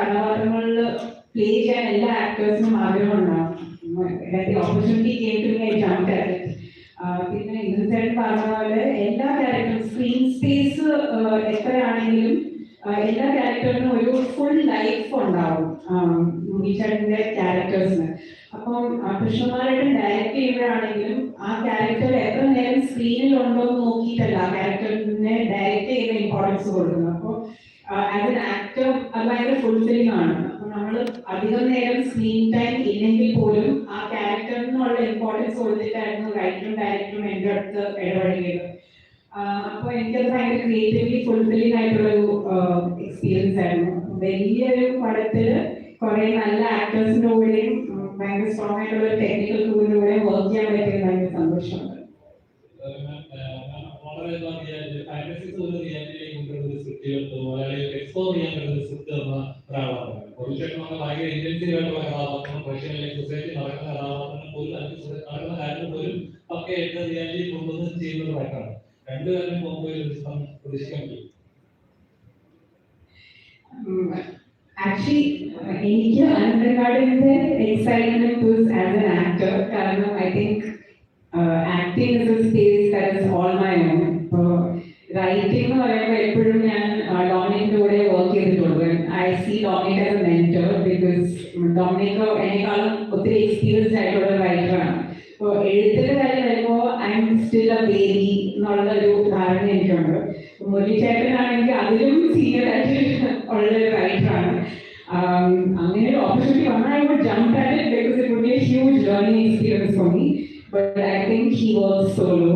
കഥാപാത്രങ്ങളിൽ play ചെയ്യാൻ എല്ലാ ആക്ടേഴ്സിനും ആഗ്രഹമുണ്ടാവും. Opportunity പിന്നെ ഇന്നസെന്റ് പറഞ്ഞ പോലെ എല്ലാ ക്യാരക്ടറും സ്ക്രീൻ സ്പേസ് എത്രയാണെങ്കിലും എല്ലാ ക്യാരക്ടറിനും ഒരു ഫുൾ ലൈഫ് ഉണ്ടാവും ഉണ്ണിച്ചേട്ടന്റെ ക്യാരക്ടേഴ്സിന്. അപ്പം കൃഷ്ണകുമാരായിട്ട് ഡയറക്ട് ചെയ്യുമ്പോഴാണെങ്കിലും ആ ക്യാരക്ടർ എത്ര നേരം സ്ക്രീനിൽ ഉണ്ടോ എന്ന് നോക്കിയിട്ടല്ല ആ ക്യാരക്ടറിനെ ഡയറക്ട് ചെയ്യുന്ന ഇമ്പോർട്ടൻസ് കൊടുക്കുന്നത്. അപ്പോൾ ആസ് എൻ ആക്ടർ അത് ഭയങ്കര ഫുൾഫില്ലിംഗ് ആണ്. അപ്പൊ നമ്മൾ അധികം നേരം സ്ക്രീൻ ടൈം ഇല്ലെങ്കിൽ പോലും ആ ക്യാരക്ടറിനുള്ള ഇമ്പോർട്ടൻസ് കൊടുത്തിട്ടായിരുന്നു റൈറ്ററും ഡയറക്ടറും എൻ്റെ അടുത്ത് ഇടപഴകിയത്. അപ്പൊ എനിക്കത് ഭയങ്കര ക്രിയേറ്റീവ്ലി ഫുൾഫില്ലിംഗ് ആയിട്ടുള്ളൊരു എക്സ്പീരിയൻസ് ആയിരുന്നു. വലിയൊരു പടത്തില് കുറെ നല്ല ആക്ടേഴ്സിന്റെ കൂടെയും ഭയങ്കര സ്ട്രോങ് ആയിട്ടുള്ള ഒരു ടെക്നിക്കൽ ക്രൂവിന്റെ കൂടെ വർക്ക് ചെയ്യാൻ പറ്റിയത് ഭയങ്കര സന്തോഷമുണ്ട്. Actually, എനിക്ക് അനന്തങ്കാടിന്റെ excitement was as an actor. കാരണം I think acting is a space that is all my own. ഇപ്പോൾ റൈറ്റിംഗ് എന്ന് പറയുമ്പോൾ എപ്പോഴും ഞാൻ ഡൊമിനിക്കിന്റെ കൂടെ വർക്ക് ചെയ്തിട്ടുള്ളൂ. I see Dominic as a mentor because Dominic എന്നെക്കാളും ഒത്തിരി എക്സ്പീരിയൻസ് ആയിട്ടുള്ള ഒരു റൈറ്ററാണ്. അപ്പോൾ എഴുത്തിന്റെ കാര്യം വരുമ്പോൾ I am still A baby എന്നുള്ളൊരു ധാരണ എനിക്കുണ്ട്. മുരളീചേട്ടനാണെങ്കിൽ അതിലും സീനിയർ ആയിട്ട് ഉള്ള ഒരു റൈറ്ററാണ്. അങ്ങനെ ഒരു ഓപ്പർച്യൂണിറ്റി വന്നാൽ I would jump at it because it would be a huge learning experience for me. But I think he was solo.